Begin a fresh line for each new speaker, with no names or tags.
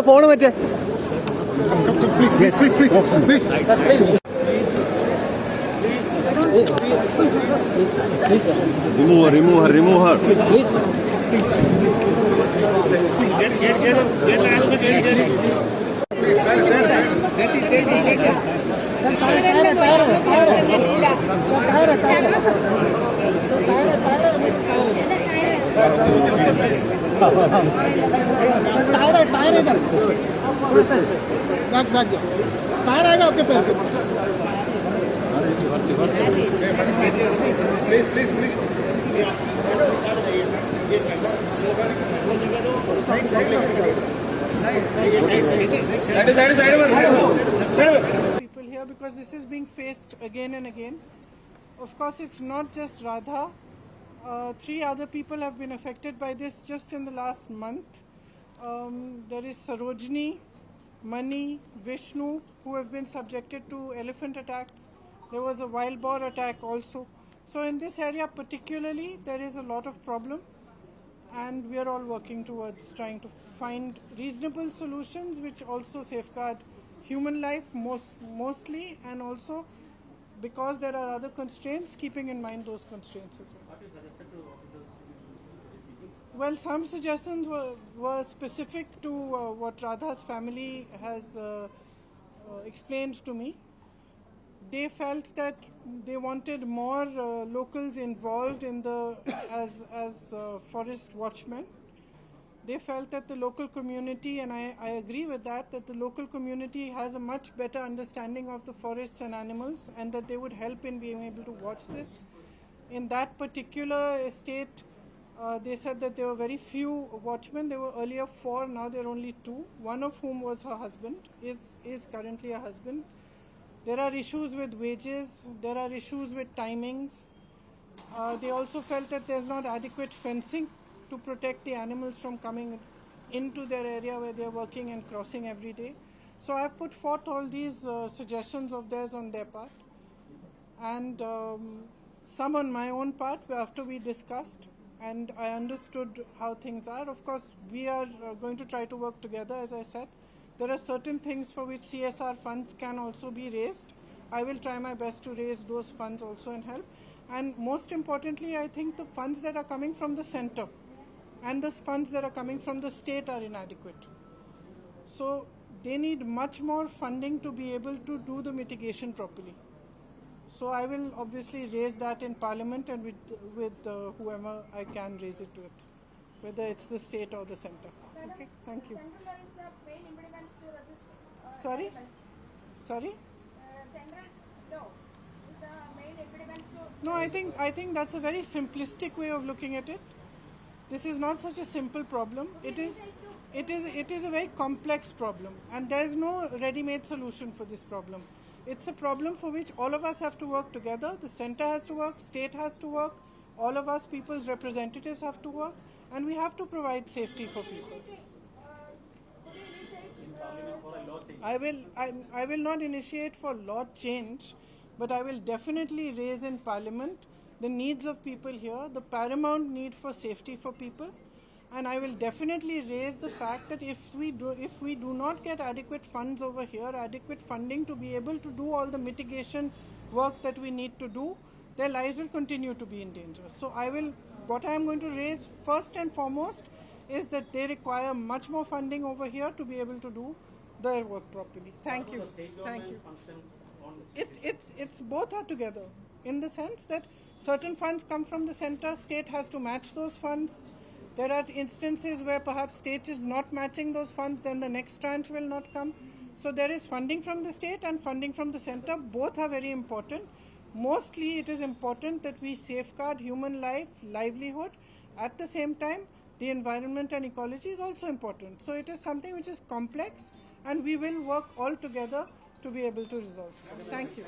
Phone മറ്റേ
remove her.
Tyre आएगा आपके पैर पे। People here because this is being faced again and again. Of course, it's not just Radha. 3 other people have been affected by this just in the last month. There is Sarojini, Mani, Vishnu, who have been subjected to elephant attacks. There was a wild boar attack also. So in this area particularly, there is a lot of problem, and we are all working towards trying to find reasonable solutions which also safeguard human life mostly, and also because there are other constraints, keeping in mind those constraints as well.
What you suggested to officers?
Well, some suggestions were specific to what Radha's family has explained to me. They felt that they wanted more locals involved in the as forest watchmen. They felt that the local community, and I agree with that the local community has a much better understanding of the forests and animals, and that they would help in being able to watch this. In that particular estate, they said that there were very few watchmen. There were earlier 4, now there are only 2, one of whom was her husband, is currently a husband. There are issues with wages, there are issues with timings. They also felt that there's not adequate fencing to protect the animals from coming into their area where they're working and crossing every day. So I've put forth all these suggestions of theirs on their part, and some on my own part after we discussed and I understood how things are. Of course, we are going to try to work together. As I said, there are certain things for which CSR funds can also be raised. I will try my best to raise those funds also and help. And most importantly, I think the funds that are coming from the center and the funds that are coming from the state are inadequate. So they need much more funding to be able to do the mitigation properly. So I will obviously raise that in Parliament and with whoever I can raise it with, whether it's the state or the center. Okay, thank you.
Central is the main impediment to resist.
Sorry? Sorry?
Central law is the main impediment to.
No, I think that's a very simplistic way of looking at it. This is not such a simple problem. It is a very complex problem, and there is no ready-made solution for this problem. It's a problem for which all of us have to work together. The center has to work, state has to work, all of us people's representatives have to work, and we have to provide safety for people. I will not initiate for law change, but I will definitely raise in Parliament the needs of people here, the paramount need for safety for people, and I will definitely raise the fact that if we do not get adequate funds over here, adequate funding to be able to do all the mitigation work that we need to do, their lives will continue to be in danger. So what I am going to raise first and foremost is that they require much more funding over here to be able to do their work properly. Thank you. Thank you. It's both are together, in the sense that certain funds come from the center, state has to match those funds. There are instances where perhaps state is not matching those funds, then the next tranche will not come. So there is funding from the state and funding from the center. Both are very important. Mostly it is important that we safeguard human life, livelihood. At the same time, the environment and ecology is also important. So it is something which is complex, and we will work all together to be able to resolve. Thank you.